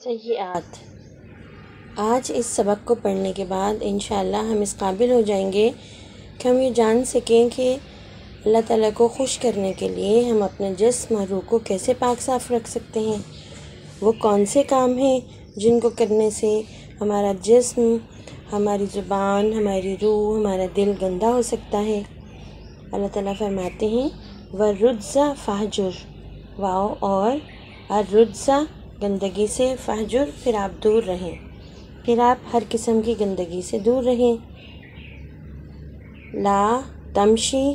سیئات۔ آج اس سبق کو پڑھنے کے بعد انشاءاللہ ہم اس قابل ہو جائیں گے کہ ہم یہ جان سکیں کہ اللہ تعالیٰ کو خوش کرنے کے لیے ہم اپنے جسم اور روح کو کیسے پاک صاف رکھ سکتے ہیں۔ وہ کون سے کام ہیں جن کو کرنے سے ہمارا جسم، ہماری زبان، ہماری روح، ہمارا دل گندا ہو سکتا ہے۔ اللہ تعالیٰ فرماتے ہیں وَالرُّجْزَ فَاہْجُرْ، واؤ اور الرُّجْزَ گندگی سے، فہجر پھر آپ دور رہیں، پھر آپ ہر قسم کی گندگی سے دور رہیں۔ لا تمشی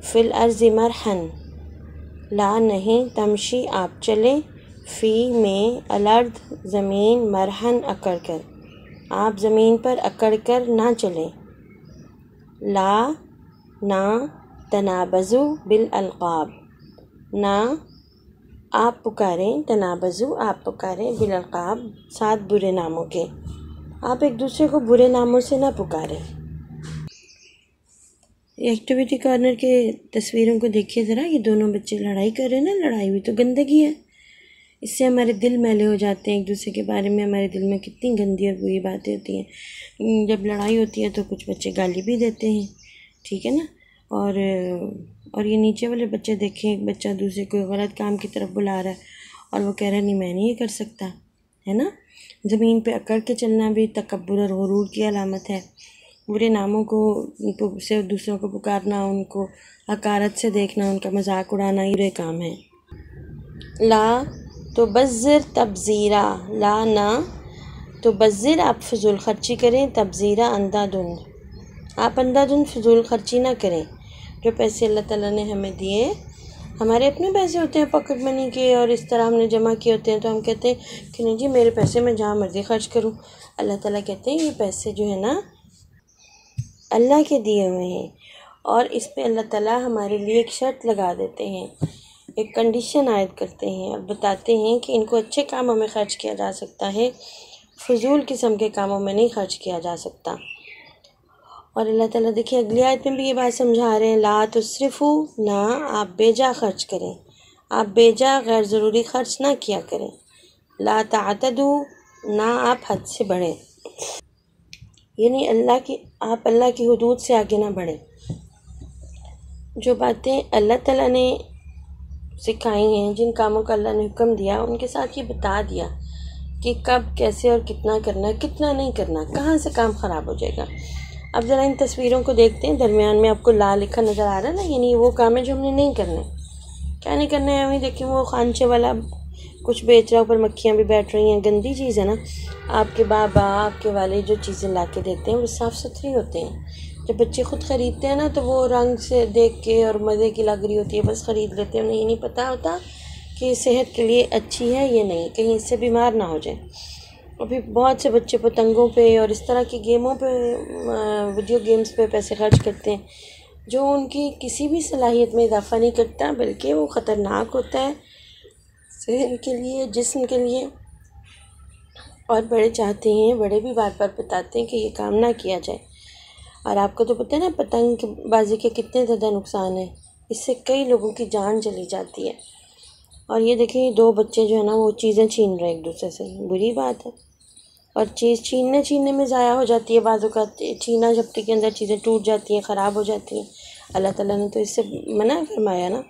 فی الارض مرحن، لا نہیں، تمشی آپ چلیں، فی میں، الارض زمین، مرحن اکڑ کر، آپ زمین پر اکڑ کر نہ چلیں۔ لا نہ، تنابزوا بالالقاب، نہ آپ پکاریں، تنابزوا آپ پکاریں، بالالقاب ساتھ برے ناموں کے، آپ ایک دوسرے کو برے ناموں سے نہ پکاریں۔ ایکٹیویٹی کارنر کے تصویروں کو دیکھیے ذرا، یہ دونوں بچے لڑائی کر رہے ہیں نا، لڑائی بھی تو گندگی ہے، اس سے ہمارے دل میلے ہو جاتے ہیں، ایک دوسرے کے بارے میں ہمارے دل میں کتنی گندی اور بری باتیں ہوتی ہیں۔ جب لڑائی ہوتی ہے تو کچھ بچے گالی بھی دیتے ہیں، ٹھیک ہے نا، اور یہ نیچے والے بچے دیکھیں، ایک بچہ دوسرے کو غلط کام کی طرف بلا رہا ہے اور وہ کہہ رہا ہے نہیں میں نہیں یہ کر سکتا، ہے نا۔ زمین پہ اکڑ کے چلنا بھی تکبر اور غرور کی علامت ہے۔ برے ناموں سے دوسروں کو پکارنا، ان کو حقارت سے دیکھنا، ان کا مذاق اڑانا، یہ کام ہے۔ لا تبذر تبذیرا، لا نہ، تبذر آپ فضول خرچی کریں، تبذیرا اندھا دھند، آپ اندھا دھند فضول خرچی نہ کریں۔ جو پیسے اللہ تعالیٰ نے ہمیں دیے، ہمارے اپنے پیسے ہوتے ہیں پاکٹ منی کے، اور اس طرح ہم نے جمع کیے ہوتے ہیں، تو ہم کہتے ہیں کہ نہیں جی میرے پیسے میں جہاں مرضی خرچ کروں۔ اللہ تعالیٰ کہتے ہیں یہ پیسے جو ہے نا اللہ کے دیے ہوئے ہیں، اور اس پہ اللہ تعالیٰ ہمارے لیے ایک شرط لگا دیتے ہیں، ایک کنڈیشن عائد کرتے ہیں اور بتاتے ہیں کہ ان کو اچھے کاموں میں خرچ کیا جا سکتا ہے، فضول قسم کے کاموں میں نہیں خرچ کیا جا سکتا۔ اور اللہ تعالیٰ دیکھیں اگلی آیت میں بھی یہ بات سمجھا رہے ہیں، لا تسرفوا، نہ آپ بے جا خرچ کریں، آپ بے جا غیر ضروری خرچ نہ کیا کریں۔ لا تعتدوا، نہ آپ حد سے بڑھیں، یعنی آپ اللہ کی حدود سے آگے نہ بڑھیں۔ جو باتیں اللہ تعالیٰ نے سکھائی ہیں، جن کاموں کا اللہ نے حکم دیا، ان کے ساتھ یہ بتا دیا کہ کب کیسے اور کتنا کرنا، کتنا نہیں کرنا، کہاں سے کام خراب ہو جائے گا۔ اب ذرا ان تصویروں کو دیکھتے ہیں، درمیان میں آپ کو لا لکھا نظر آ رہا ہے نا، یعنی وہ کام ہے جو ہم نے نہیں کرنے۔ کیا نہیں کرنا ہے ہمیں؟ دیکھیں وہ خانچے والا کچھ بیچ رہا ہے، اوپر مکھیاں بھی بیٹھ رہی ہیں، گندی چیز ہے نا۔ آپ کے بابا، آپ کے والد جو چیزیں لا کے دیتے ہیں وہ صاف ستھری ہوتے ہیں۔ جب بچے خود خریدتے ہیں نا تو وہ رنگ سے دیکھ کے اور مزے کی لگ رہی ہوتی ہے، بس خرید لیتے ہیں، انہیں یہ نہیں پتہ ہوتا کہ یہ صحت کے لیے اچھی ہے یا نہیں، کہیں اس سے بیمار نہ ہو جائیں۔ ابھی بہت سے بچے پتنگوں پہ اور اس طرح کی گیموں پہ، ویڈیو گیمز پہ پیسے خرچ کرتے ہیں، جو ان کی کسی بھی صلاحیت میں اضافہ نہیں کرتا، بلکہ وہ خطرناک ہوتا ہے ذہن کے لیے، جسم کے لیے۔ اور بڑے چاہتے ہیں، بڑے بھی بار بار بتاتے ہیں کہ یہ کام نہ کیا جائے۔ اور آپ کو تو پتہ ہے نا پتنگ بازی کے کتنے زیادہ نقصان ہیں، اس سے کئی لوگوں کی جان چلی جاتی ہے۔ اور یہ دیکھیں دو بچے جو ہے نا وہ چیزیں چھین رہے ہیں ایک دوسرے سے، بری بات ہے، اور چیز چھیننے میں ضائع ہو جاتی ہے، بعض اوقات چھینا جھپٹی کے اندر چیزیں ٹوٹ جاتی ہیں، خراب ہو جاتی ہیں۔ اللہ تعالیٰ نے تو اس سے منع فرمایا نا۔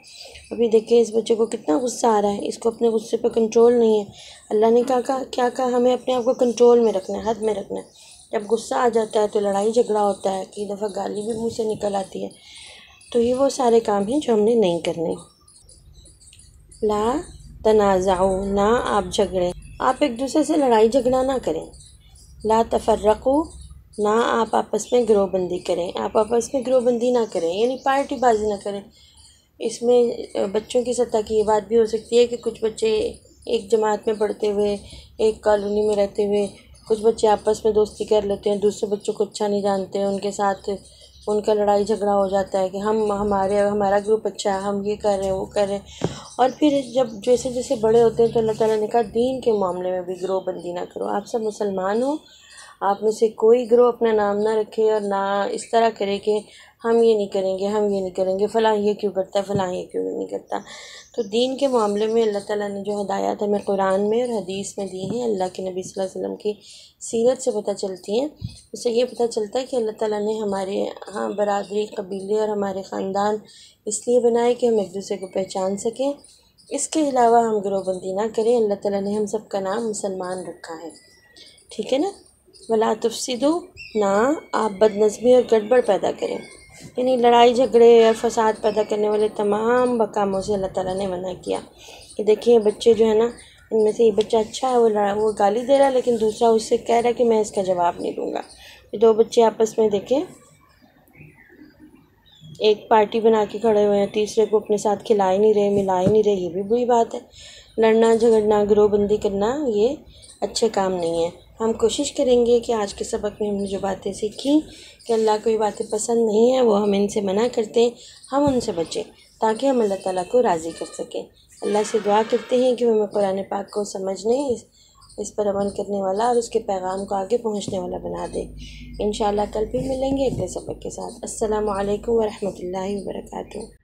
ابھی دیکھیں اس بچے کو کتنا غصہ آ رہا ہے، اس کو اپنے غصے پہ کنٹرول نہیں ہے۔ اللہ نے کیا کہا ہمیں اپنے آپ کو کنٹرول میں رکھنا ہے، حد میں رکھنا ہے۔ جب غصہ آ جاتا ہے تو لڑائی جھگڑا ہوتا ہے، کئی دفعہ گالی بھی منہ سے نکل آتی ہے۔ تو یہ وہ سارے کام ہیں جو ہم نے نہیں کرنے۔ لا تنازعوا، نہ آپ جھگڑیں، آپ ایک دوسرے سے لڑائی جھگڑا نہ کریں۔ لا تفرقوا، نہ آپ آپس میں گروہ بندی کریں، آپ آپس میں گروہ بندی نہ کریں، یعنی پارٹی بازی نہ کریں۔ اس میں بچوں کی سطح کی یہ بات بھی ہو سکتی ہے کہ کچھ بچے ایک جماعت میں پڑھتے ہوئے، ایک کالونی میں رہتے ہوئے، کچھ بچے آپس میں دوستی کر لیتے ہیں، دوسرے بچوں کو اچھا نہیں جانتے ہیں، ان کے ساتھ ان کا لڑائی جھگڑا ہو جاتا ہے کہ ہمارا گروپ اچھا ہے، ہم یہ کر رہے ہیں وہ کر رہے ہیں۔ اور پھر جب جیسے جیسے بڑے ہوتے ہیں تو اللہ تعالیٰ نے کہا دین کے معاملے میں بھی گروہ بندی نہ کرو، آپ سب مسلمان ہو، آپ میں سے کوئی گروہ اپنا نام نہ رکھے اور نہ اس طرح کرے کہ ہم یہ نہیں کریں گے، ہم یہ نہیں کریں گے، فلاں یہ کیوں کرتا ہے، فلاں یہ کیوں نہیں کرتا۔ تو دین کے معاملے میں اللہ تعالیٰ نے جو ہدایات ہمیں قرآن میں اور حدیث میں دی ہیں، اللہ کے نبی صلی اللہ علیہ وسلم کی سیرت سے پتہ چلتی ہیں، اس سے یہ پتہ چلتا ہے کہ اللہ تعالیٰ نے ہمارے ہاں برادری، قبیلے اور ہمارے خاندان اس لیے بنائے کہ ہم ایک دوسرے کو پہچان سکیں۔ اس کے علاوہ ہم گروہ بندی نہ کریں۔ اللہ تعالیٰ نے ہم سب کا نام مسلمان رکھا ہے، ٹھیک ہے نا۔ ولا تفسدوا، نہ آپ بد نظمی اور گڑبڑ پیدا کریں، یعنی لڑائی جھگڑے اور فساد پیدا کرنے والے تمام کاموں سے اللہ تعالیٰ نے منع کیا۔ کہ دیکھیں بچے جو ہے نا، ان میں سے یہ بچہ اچھا ہے، وہ گالی دے رہا ہے، لیکن دوسرا اس سے کہہ رہا ہے کہ میں اس کا جواب نہیں دوں گا۔ یہ دو بچے آپس میں دیکھیں ایک پارٹی بنا کے کھڑے ہوئے ہیں، تیسرے کو اپنے ساتھ کھلا ہی نہیں رہے، ملا ہی نہیں رہے، یہ بھی بری بات ہے۔ لڑنا جھگڑنا، گروہ بندی کرنا، یہ اچھے کام نہیں ہے۔ ہم کوشش کریں گے کہ آج کے سبق میں ہم نے جو باتیں سیکھیں کہ اللہ کو یہ باتیں پسند نہیں ہیں، وہ ہم ان سے منع کرتے ہیں، ہم ان سے بچیں تاکہ ہم اللہ تعالیٰ کو راضی کر سکیں۔ اللہ سے دعا کرتے ہیں کہ وہ ہمیں قرآن پاک کو سمجھنے، اس پر عمل کرنے والا اور اس کے پیغام کو آگے پہنچنے والا بنا دے۔ انشاءاللہ کل پھر ملیں گے اگلے سبق کے ساتھ۔ السلام علیکم ورحمۃ اللہ وبرکاتہ۔